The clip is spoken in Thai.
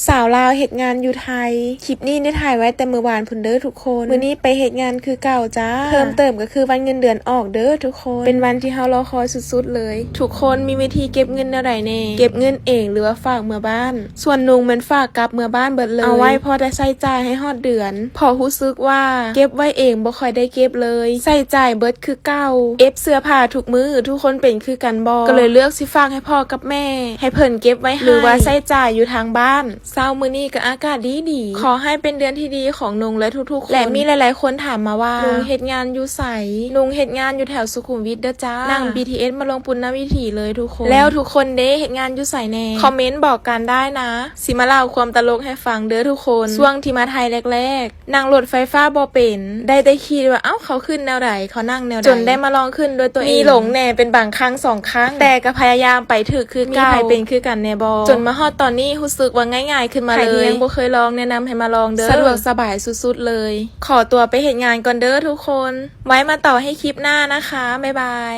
สาวลาวเหตุงานอยู่ไทยคลิปนี้ได้ถ่ายไว้แต่เมื่อวานพุ่นเด้อทุกคนมื้อนี้ไปเหตุงานคือเก่าจ้าเพิ่มเติมก็คือวันเงินเดือนออกเด้อทุกคนเป็นวันที่เฮารอคอยสุดๆเลยทุกคนมีวิธีเก็บเงินแนวใดแน่เก็บเงินเองหรือว่าฝากเมื่อบ้านส่วนนุงมันฝากกลับเมื่อบ้านเบิดเลยเอาไว้พอได้ใช้จ่ายให้ฮอดเดือนพอรู้สึกว่าเก็บไว้เองบ่ค่อยได้เก็บเลยใช้จ่ายเบิดคือเก่าเสื้อผ้าทุกมื้อทุกคนเป็นคือกันบ่ก็เลยเลือกสิฝากให้พ่อกับแม่ให้เพิ่นเก็บไว้ให้หรือว่าใช้จ่ายอยู่ทางบ้านเช้ามื้อนี้ก็อากาศดีขอให้เป็นเดือนที่ดีของนุงและทุกๆคนและมีหลายๆคนถามมาว่านุงเฮ็ดงานอยู่ไสนุงเฮ็ดงานอยู่แถวสุขุมวิทเด้อจ้านั่ง BTS มาลงปุณณวิถีเลยทุกคนแล้วทุกคนเด้เฮ็ดงานอยู่ไสแน่คอมเมนต์บอกกันได้นะสิมาเล่าความตลกให้ฟังเด้อทุกคนช่วงที่มาไทยแรกๆนั่งรถไฟฟ้าบ่เป็นได้แต่คิดว่าเอ้าเขาขึ้นแนวใดเขานั่งแนวใดจนได้มาลองขึ้นด้วยตัวเองมีหลงแน่เป็นบางครั้ง2ครั้งแต่ก็พยายามไปถึกคือเก่ามีใครเป็นคือกันแน่บ่จนมาฮอดตอนนี้รู้สึกว่าง่ายๆขึ้นมาเลยใครที่ยังบ่เคยลองแนะนำให้มาลองเด้อสะดวกสบายสุดๆเลยขอตัวไปเฮ็ดงานก่อนเด้อทุกคนไว้มาต่อให้คลิปหน้านะคะบ๊ายบาย